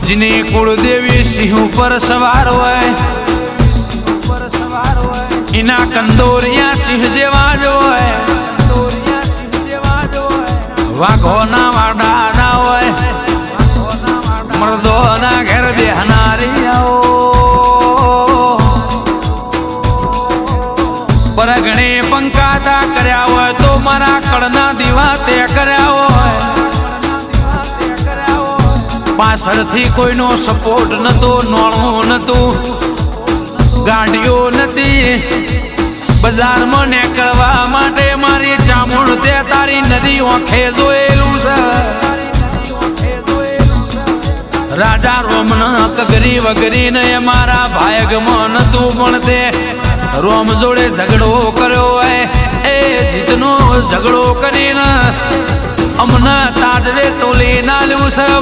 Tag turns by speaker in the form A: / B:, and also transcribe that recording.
A: जिने कुलदेवी सिंह पर सवार होय इना कंदोरिया सिंह जेवा जो है वाघोना वाडा ना होय मर्दोना घेर देहनारी आओ परगणे पंकाता कर्या होय तो मारा कड़ना दीवा ते कर्या होय पाछळथी कोईनो सपोर्ट नतो नोळो नतो गाड़ियों नती बजार में निकलवा माटे मारी चामुंड ते तारी नदी आंखे जोएलू छे राजा रोमना कगरी वगरी ने मारा भायग में नतु पण ते रोम जोड़े झगड़ो कर्यो है ए जितनो झगड़ो करीने अमना ताजवे तोली नाल्यू छे।